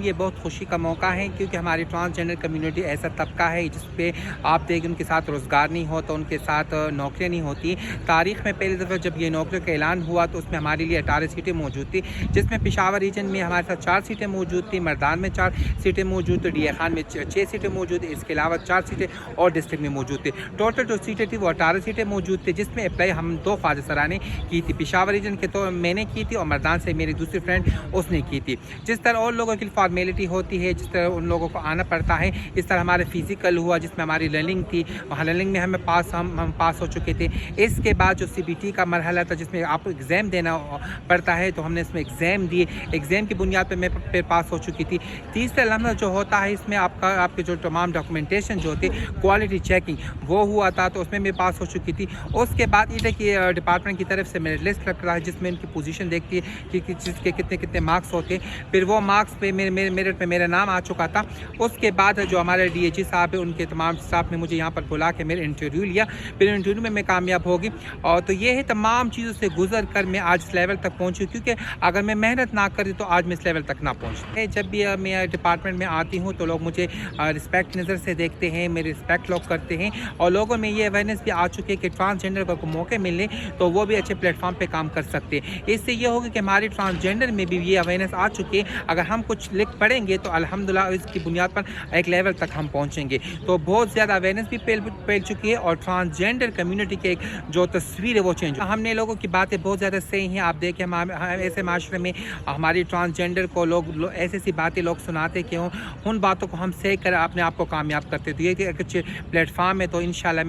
یہ بہت خوشی کا موقع ہے کیونکہ ہماری ٹرانسجینڈر کمیونٹی ایسا طبقہ ہے جس پہ آپ دیکھیں ان کے ساتھ روزگار نہیں ہوتا، ان کے ساتھ نوکریاں نہیں ہوتی۔ تاریخ میں پہلی دفعہ جب یہ نوکریوں کا اعلان ہوا تو اس میں ہمارے لیے 18 سیٹیں موجود تھیں، جس میں پشاور ریجن میں ہمارے ساتھ 4 سیٹیں موجود تھیں، مردان میں 4 سیٹیں موجود تھیں، ڈی اے خان میں 6 سیٹیں موجود تھیں، اس کے علاوہ 4 سیٹیں اور ڈسٹرکٹ میں موجود تھیں۔ ٹوٹل جو سیٹیں تھیں وہ 18 سیٹیں موجود تھیں، جس میں اپلائی ہم 2 فاضل سرا نے کی تھی۔ پشاور ریجن کے تو میں نے کی تھی اور مردان سے میری دوسری فرینڈ اس نے کی تھی۔ جس طرح اور لوگوں کی فارمیلٹی ہوتی ہے، جس طرح ان لوگوں کو آنا پڑتا ہے، اس طرح ہمارے فزیکل ہوا جس میں ہماری لرننگ تھی، وہاں لرننگ میں ہم پاس ہو چکے تھے۔ اس کے بعد جو سی بی ٹی کا مرحلہ تھا جس میں آپ کو ایگزام دینا پڑتا ہے، تو ہم نے اس میں ایگزام دیے، ایگزام کی بنیاد پہ میں پھر پاس ہو چکی تھی۔ تیسرا لمحہ جو ہوتا ہے اس میں آپ کے جو تمام ڈاکومنٹیشن جو ہوتی کوالٹی چیکنگ وہ ہوا تھا، تو اس میں پاس ہو چکی تھی۔ اس کے بعد یہ کہ ڈپارٹمنٹ کی طرف سے میرٹ لسٹ رکھ رہا ہے جس میں ان کی پوزیشن دیکھتی ہے کہ جس کے کتنے مارکس ہوتے ہیں، پھر وہ مارکس پہ میرٹ پہ میرا نام آ چکا تھا۔ اس کے بعد جو ہمارے ڈی اے جی صاحب ہیں ان کے تمام اسٹاف نے مجھے یہاں پر بلا کے میرے انٹرویو لیا، پھر انٹرویو میں کامیاب ہوگی، اور تو یہ ہے تمام چیزوں سے گزر کر میں آج اس لیول تک پہنچی، کیونکہ اگر میں محنت نہ کرتی تو آج میں اس لیول تک نہ پہنچتی۔ جب بھی میں ڈپارٹمنٹ میں آتی ہوں تو لوگ مجھے رسپیکٹ نظر سے دیکھتے ہیں، میری رسپیکٹ لوگ کرتے ہیں، اور لوگوں میں یہ اویئرنیس بھی آ چکی ہے کہ ٹرانسجینڈر کو موقع ملے تو وہ بھی اچھے پلیٹ فارم پہ کام کر سکتے ہیں۔ اس سے یہ ہوگا کہ ہماری ٹرانسجینڈر میں بھی یہ اویئرنیس آ چکی ہے، اگر ہم کچھ لکھ پڑھیں گے تو الحمدللہ اس کی بنیاد پر ایک لیول تک ہم پہنچیں گے۔ تو بہت زیادہ اویئرنیس بھی پھیل چکی ہے، اور ٹرانسجینڈر کمیونٹی کے جو تصویر ہے وہ چینج ہم نے لوگوں کی باتیں بہت زیادہ صحیح ہیں۔ آپ دیکھیں ہم ایسے معاشرے میں ہماری ٹرانسجینڈر کو لوگ ایسی باتیں لوگ سناتے کہ ان باتوں کو ہم سہ کر اپنے آپ کو کامیاب کرتے، تو یہ ایک اچھے پلیٹ فارم ہے۔ تو انشاءاللہ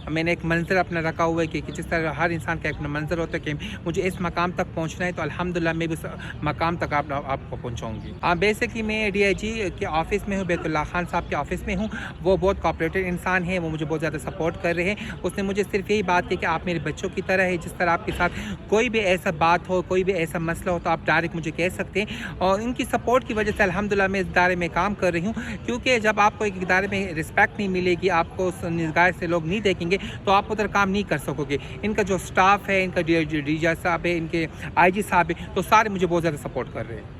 میں نے ایک منظر اپنا رکھا ہوا ہے کہ جس طرح ہر انسان کا ایک منظر ہوتا ہے کہ مجھے اس مقام تک پہنچنا ہے، تو الحمدللہ میں بھی اس مقام تک آپ کو پہنچاؤں گی۔ بیسکلی میں ڈی آئی جی کے آفس میں ہوں، بیت اللہ خان صاحب کے آفس میں ہوں۔ وہ بہت کوآپریٹو انسان ہیں، وہ مجھے بہت زیادہ سپورٹ کر رہے ہیں۔ اس نے مجھے صرف یہی بات کی کہ آپ میرے بچوں کی طرح ہے، جس طرح آپ کے ساتھ کوئی بھی ایسا بات ہو، کوئی بھی ایسا مسئلہ ہو تو آپ ڈائریکٹ مجھے کہہ سکتے ہیں، اور ان کی سپورٹ کی وجہ سے الحمدللہ میں اس ادارے میں کام کر رہی ہوں۔ کیونکہ جب آپ کو ایک ادارے میں رسپیکٹ نہیں ملے گی، آپ کو اس نگاہ سے لوگ نہیں دیکھیں گے، تو آپ ادھر کام نہیں کر سکو گے۔ ان کا جو سٹاف ہے، ان کا ڈی جی صاحب ہے، ان کے آئی جی صاحب ہے، تو سارے مجھے بہت زیادہ سپورٹ کر رہے ہیں۔